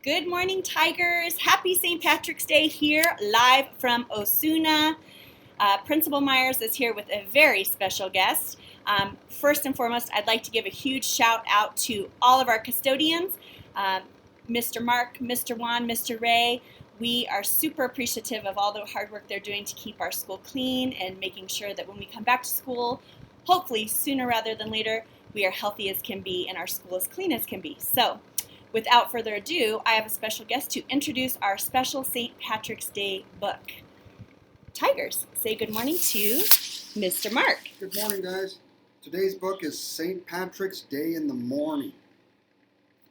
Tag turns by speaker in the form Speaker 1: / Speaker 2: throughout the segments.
Speaker 1: Good morning, Tigers. Happy St. Patrick's Day here, live from Osuna. Principal Myers is here with a very special guest. First and foremost, I'd like to give a huge shout out to all of our custodians, Mr. Mark, Mr. Juan, Mr. Ray. We are super appreciative of all the hard work they're doing to keep our school clean and making sure that when we come back to school, hopefully sooner rather than later, we are healthy as can be and our school as clean as can be. So, without further ado, I have a special guest to introduce our special St. Patrick's Day book. Tigers, say good morning to Mr. Mark.
Speaker 2: Good morning, guys. Today's book is St. Patrick's Day in the Morning.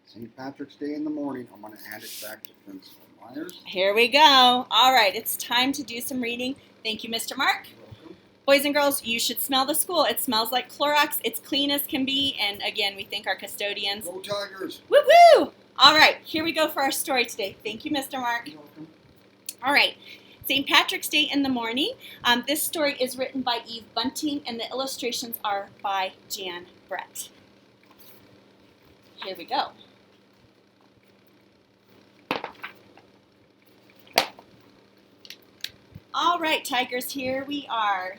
Speaker 2: St. Patrick's Day in the Morning. I'm going to hand it back to Principal Myers.
Speaker 1: Here we go. All right, it's time to do some reading. Thank you, Mr. Mark.
Speaker 2: You're welcome.
Speaker 1: Boys and girls, you should smell the school. It smells like Clorox. It's clean as can be. And again, we thank our custodians.
Speaker 2: Go Tigers.
Speaker 1: Woo woo! All right, here we go for our story today. Thank you, Mr. Mark.
Speaker 2: You're welcome.
Speaker 1: All right, St. Patrick's Day in the Morning. This story is written by Eve Bunting, and the illustrations are by Jan Brett. Here we go. All right, Tigers, here we are.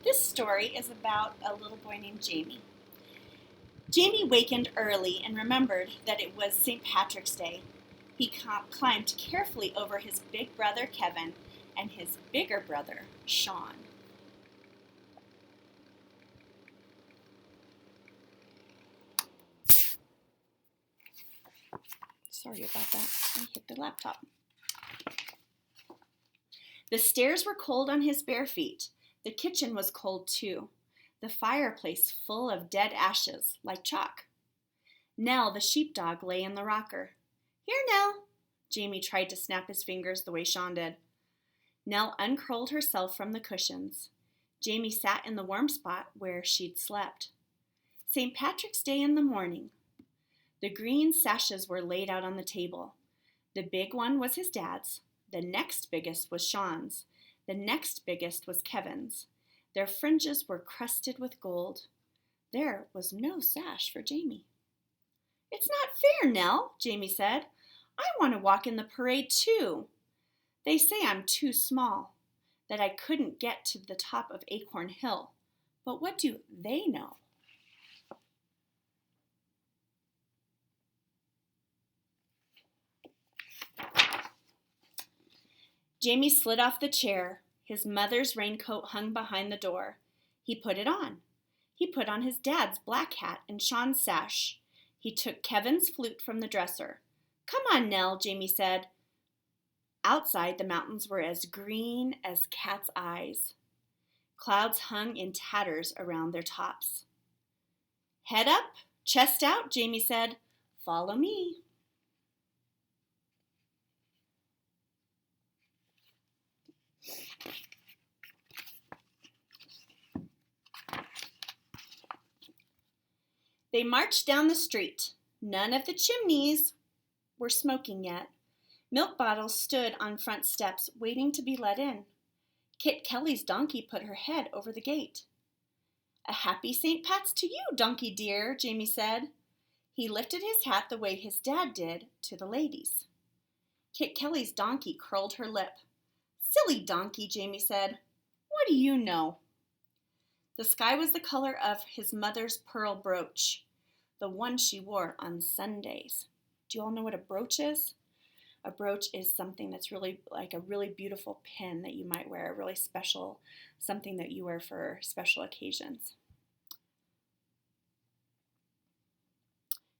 Speaker 1: This story is about a little boy named Jamie. Jamie wakened early and remembered that it was St. Patrick's Day. He climbed carefully over his big brother Kevin and his bigger brother Sean. Sorry about that. I hit the laptop. The stairs were cold on his bare feet. The kitchen was cold too. The fireplace full of dead ashes, like chalk. Nell, the sheepdog, lay in the rocker. Here, Nell. Jamie tried to snap his fingers the way Sean did. Nell uncurled herself from the cushions. Jamie sat in the warm spot where she'd slept. St. Patrick's Day in the morning. The green sashes were laid out on the table. The big one was his dad's. The next biggest was Sean's. The next biggest was Kevin's. Their fringes were crusted with gold. There was no sash for Jamie. It's not fair, Nell, Jamie said. I want to walk in the parade too. They say I'm too small, that I couldn't get to the top of Acorn Hill. But what do they know? Jamie slid off the chair. His mother's raincoat hung behind the door. He put it on. He put on his dad's black hat and Sean's sash. He took Kevin's flute from the dresser. Come on, Nell, Jamie said. Outside, the mountains were as green as cat's eyes. Clouds hung in tatters around their tops. Head up, chest out, Jamie said. Follow me. They marched down the street. None of the chimneys were smoking yet. Milk bottles stood on front steps, waiting to be let in. Kit Kelly's donkey put her head over the gate. A happy St. Pat's to you, donkey dear, Jamie said. He lifted his hat the way his dad did to the ladies. Kit Kelly's donkey curled her lip. Silly donkey, Jamie said. What do you know? The sky was the color of his mother's pearl brooch, the one she wore on Sundays. Do you all know what a brooch is? A brooch is something that's really like a really beautiful pin that you might wear, a really special, something that you wear for special occasions.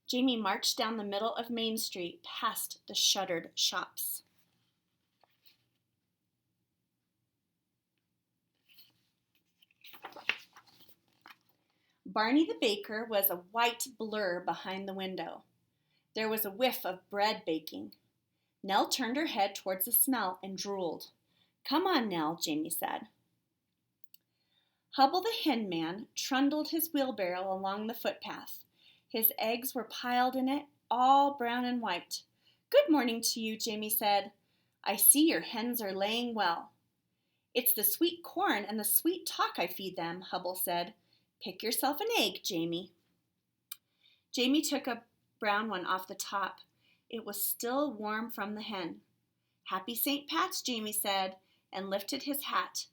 Speaker 1: Jamie marched down the middle of Main Street past the shuttered shops. Barney the baker was a white blur behind the window. There was a whiff of bread baking. Nell turned her head towards the smell and drooled. Come on, Nell, Jamie said. Hubble the hen man trundled his wheelbarrow along the footpath. His eggs were piled in it, all brown and white. Good morning to you, Jamie said. I see your hens are laying well. It's the sweet corn and the sweet talk I feed them, Hubble said. Pick yourself an egg, Jamie. Jamie took a brown one off the top. It was still warm from the hen. "Happy St. Pat's," Jamie said, and lifted his hat.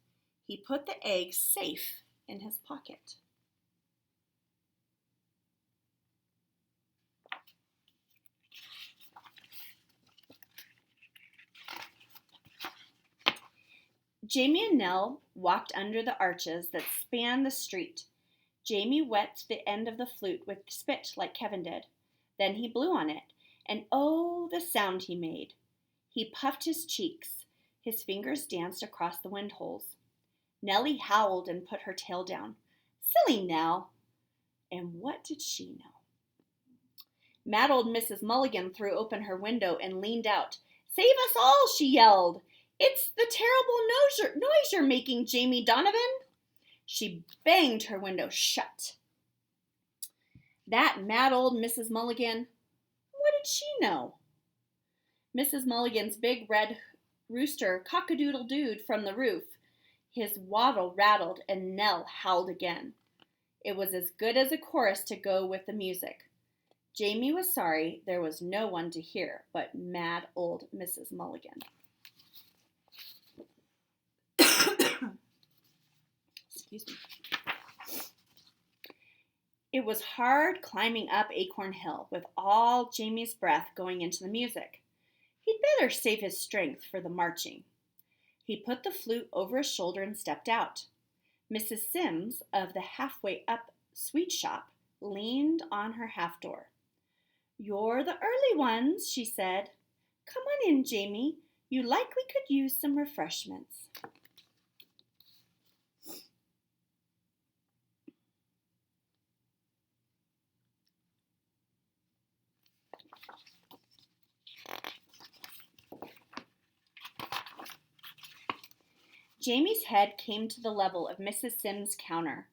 Speaker 1: He put the egg safe in his pocket. Jamie and Nell walked under the arches that spanned the street. Jamie wet the end of the flute with spit like Kevin did. Then he blew on it, and oh, the sound he made! He puffed his cheeks. His fingers danced across the wind holes. Nellie howled and put her tail down. Silly Nell! And what did she know? Mad old Mrs. Mulligan threw open her window and leaned out. "Save us all!" she yelled. "It's the terrible noise you're making, Jamie Donovan." She banged her window shut. That mad old Mrs. Mulligan, what did she know? Mrs. Mulligan's big red rooster cock-a-doodle-dooed from the roof. His wattle rattled and Nell howled again. It was as good as a chorus to go with the music. Jamie was sorry there was no one to hear but mad old Mrs. Mulligan. Excuse me. It was hard climbing up Acorn Hill with all Jamie's breath going into the music. He'd better save his strength for the marching. He put the flute over his shoulder and stepped out. Mrs. Sims of the Halfway Up Sweet Shop leaned on her half door. "You're the early ones," she said. "Come on in, Jamie. You likely could use some refreshments." Jamie's head came to the level of Mrs. Sims' counter.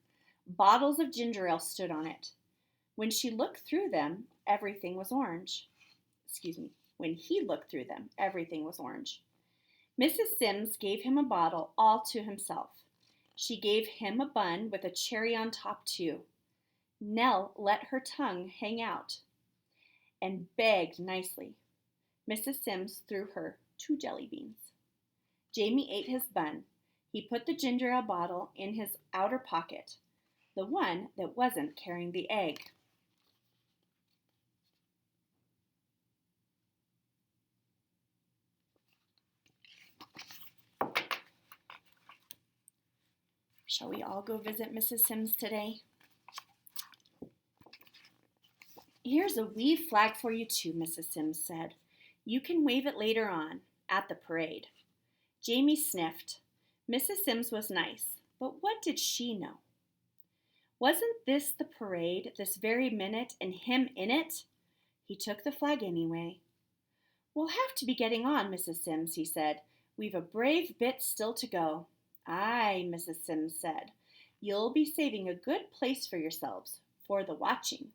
Speaker 1: Bottles of ginger ale stood on it. When she looked through them, everything was orange. When he looked through them, everything was orange. Mrs. Sims gave him a bottle all to himself. She gave him a bun with a cherry on top, too. Nell let her tongue hang out and begged nicely. Mrs. Sims threw her 2 jelly beans. Jamie ate his bun. He put the ginger ale bottle in his outer pocket, the one that wasn't carrying the egg. Shall we all go visit Mrs. Sims today? "Here's a wee flag for you too," Mrs. Sims said. "You can wave it later on, at the parade." Jamie sniffed. Mrs. Sims was nice, but what did she know? Wasn't this the parade, this very minute, and him in it? He took the flag anyway. "We'll have to be getting on, Mrs. Sims," he said. "We've a brave bit still to go." "Aye," Mrs. Sims said. "You'll be saving a good place for yourselves, for the watching."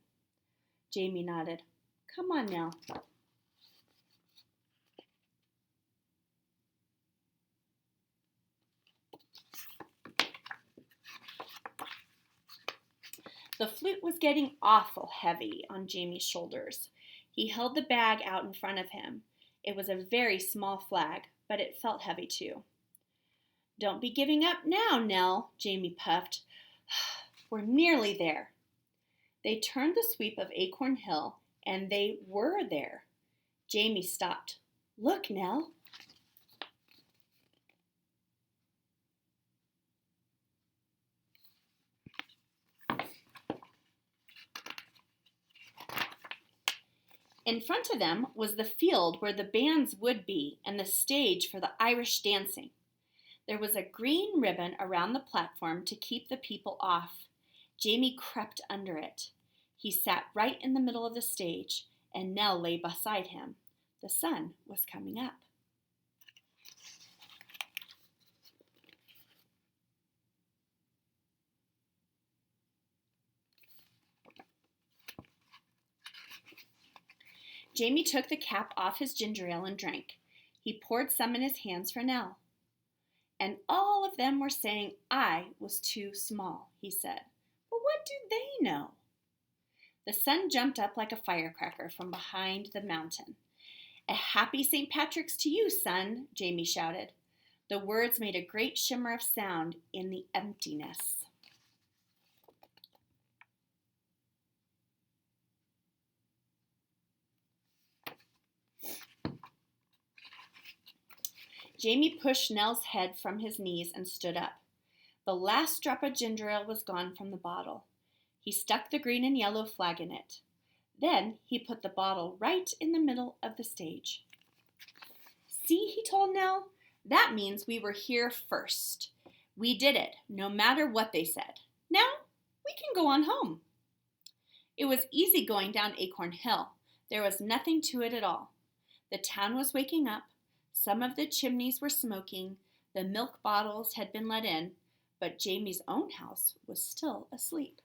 Speaker 1: Jamie nodded. "Come on now." The flute was getting awful heavy on Jamie's shoulders. He held the bag out in front of him. It was a very small flag, but it felt heavy too. "Don't be giving up now, Nell," Jamie puffed. "We're nearly there." They turned the sweep of Acorn Hill, and they were there. Jamie stopped. "Look, Nell." In front of them was the field where the bands would be and the stage for the Irish dancing. There was a green ribbon around the platform to keep the people off. Jamie crept under it. He sat right in the middle of the stage, and Nell lay beside him. The sun was coming up. Jamie took the cap off his ginger ale and drank. He poured some in his hands for Nell. "And all of them were saying I was too small," he said. "But what do they know?" The sun jumped up like a firecracker from behind the mountain. A happy St. Patrick's to you, son, Jamie shouted. The words made a great shimmer of sound in the emptiness. Jamie pushed Nell's head from his knees and stood up. The last drop of ginger ale was gone from the bottle. He stuck the green and yellow flag in it. Then he put the bottle right in the middle of the stage. See, he told Nell, that means we were here first. We did it, no matter what they said. Now we can go on home. It was easy going down Acorn Hill. There was nothing to it at all. The town was waking up. Some of the chimneys were smoking. The milk bottles had been let in, but Jamie's own house was still asleep.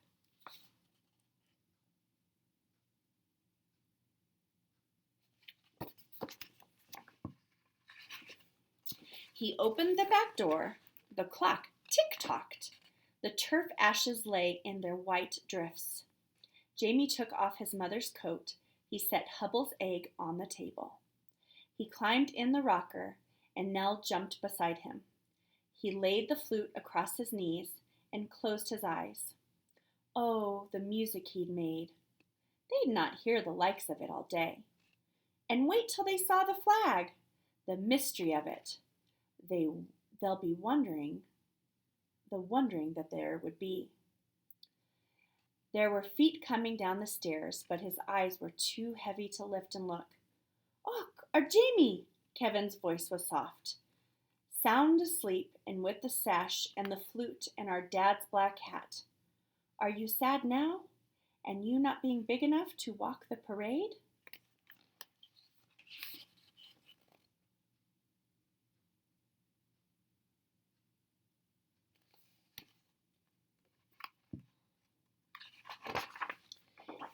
Speaker 1: He opened the back door. The clock tick-tocked. The turf ashes lay in their white drifts. Jamie took off his mother's coat. He set Hubble's egg on the table. He climbed in the rocker, and Nell jumped beside him. He laid the flute across his knees and closed his eyes. Oh, the music he'd made. They'd not hear the likes of it all day. And wait till they saw the flag, the mystery of it. They'll be wondering that there would be. There were feet coming down the stairs, but his eyes were too heavy to lift and look. "Oh, our Jamie!" Kevin's voice was soft. "Sound asleep, and with the sash and the flute and our dad's black hat. Are you sad now? And you not being big enough to walk the parade?"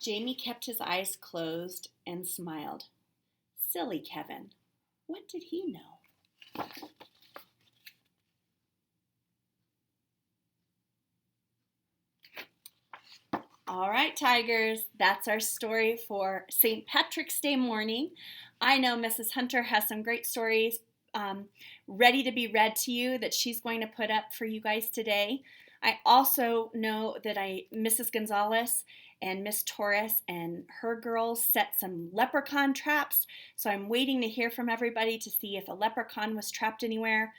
Speaker 1: Jamie kept his eyes closed and smiled. Silly Kevin. What did he know? All right, Tigers, that's our story for St. Patrick's Day morning. I know Mrs. Hunter has some great stories ready to be read to you that she's going to put up for you guys today. I also know that Mrs. Gonzalez and Miss Torres and her girls set some leprechaun traps, so I'm waiting to hear from everybody to see if a leprechaun was trapped anywhere.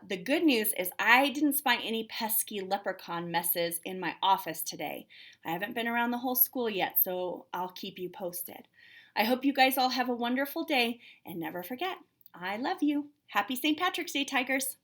Speaker 1: The good news is I didn't spot any pesky leprechaun messes in my office today. I haven't been around the whole school yet, so I'll keep you posted. I hope you guys all have a wonderful day, and never forget, I love you. Happy St. Patrick's Day, Tigers!